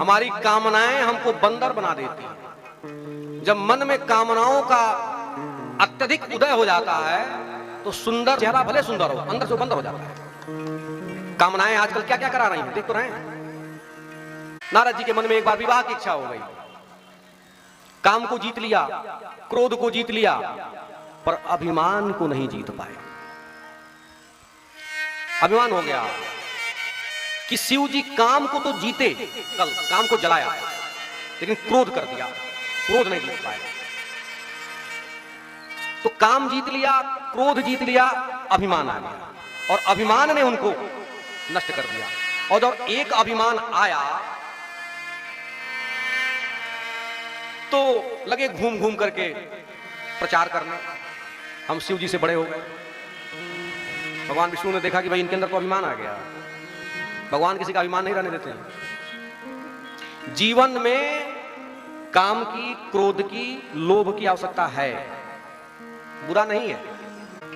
हमारी कामनाएं हमको बंदर बना देती हैं। जब मन में कामनाओं का अत्यधिक उदय हो जाता है तो सुंदर चेहरा भले सुंदर हो, अंदर से बंदर हो जाता है। कामनाएं आजकल क्या क्या करा रही हैं, देख तो रहे हैं। नारद जी के मन में एक बार विवाह की इच्छा हो गई। काम को जीत लिया, क्रोध को जीत लिया, पर अभिमान को नहीं जीत पाए। अभिमान हो गया कि शिव जी काम को तो जीते, कल काम को जलाया, लेकिन क्रोध कर दिया, क्रोध नहीं जीत पाए। तो काम जीत लिया, क्रोध जीत लिया, अभिमान आ गया और अभिमान ने उनको नष्ट कर दिया। और जब एक अभिमान आया तो लगे घूम घूम करके प्रचार करने, हम शिव जी से बड़े हो गए। भगवान विष्णु ने देखा कि भाई इनके अंदर तो अभिमान आ गया। भगवान किसी का अभिमान नहीं रहने देते हैं। जीवन में काम की, क्रोध की, लोभ की आवश्यकता है, बुरा नहीं है,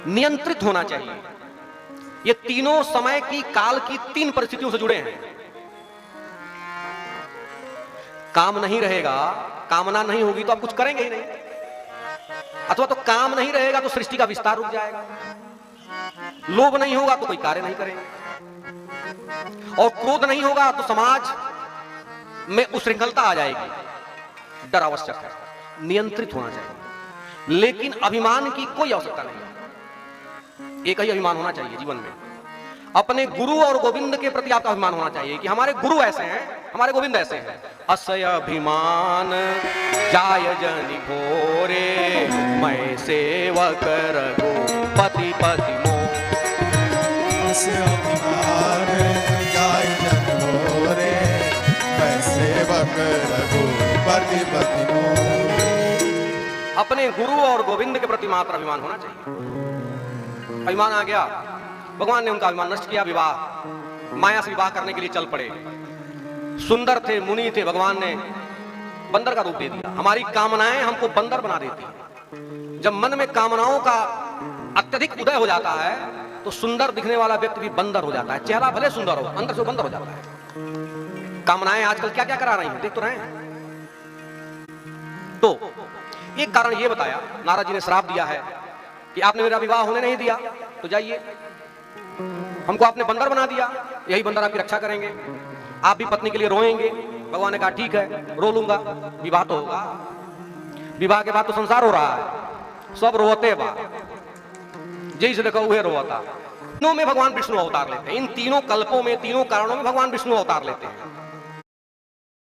नियंत्रित होना चाहिए। ये तीनों समय की, काल की, तीन परिस्थितियों से जुड़े हैं। काम नहीं रहेगा, कामना नहीं होगी तो आप कुछ करेंगे ही नहीं, अथवा तो काम नहीं रहेगा तो सृष्टि का विस्तार रुक जाएगा, लोभ नहीं होगा तो कोई कार्य नहीं करेंगे, और क्रोध नहीं होगा तो समाज में उच्छृंखलता आ जाएगी। डर आवश्यक है, नियंत्रित होना चाहिए, लेकिन अभिमान की कोई आवश्यकता नहीं। एक ही अभिमान होना चाहिए जीवन में, अपने गुरु और गोविंद के प्रति आपका अभिमान होना चाहिए कि हमारे गुरु ऐसे हैं, हमारे गोविंद ऐसे हैं। असय अभिमान जाय जनि भोरे, मैं सेवक रघुपति पति मोर। असय अभिमान जाय जनि भोरे, मैं सेवक रघुपति पति मोर। अपने गुरु और गोविंद के प्रति मात्र अभिमान होना चाहिए। अभिमान आ गया, भगवान ने उनका अभिमान नष्ट किया। विवाह, माया से विवाह करने के लिए चल पड़े। सुंदर थे, मुनि थे, भगवान ने बंदर का रूप दे दिया। हमारी कामनाएं हमको बंदर बना देती हैं। जब मन में कामनाओं का अत्यधिक उदय हो जाता है तो सुंदर दिखने वाला व्यक्ति भी बंदर हो जाता है। चेहरा भले सुंदर हो, अंदर से बंदर हो जाता है। कामनाएं आजकल क्या क्या करा रही हैं, देख तो रहे हैं। तो एक कारण यह बताया, नारद जी ने श्राप दिया है कि आपने मेरा विवाह होने नहीं दिया, तो जाइए, हमको आपने बंदर बना दिया, यही बंदर आपकी रक्षा करेंगे, आप भी पत्नी के लिए रोएंगे। भगवान ने कहा ठीक है, रो लूंगा, विवाह तो होगा, विवाह के बाद तो संसार हो रहा है, सब रोते बा, जैसे देखो वह रोता। तीनों में भगवान विष्णु अवतार लेते हैं। इन तीनों कल्पों में, तीनों कारणों में भगवान विष्णु अवतार लेते हैं।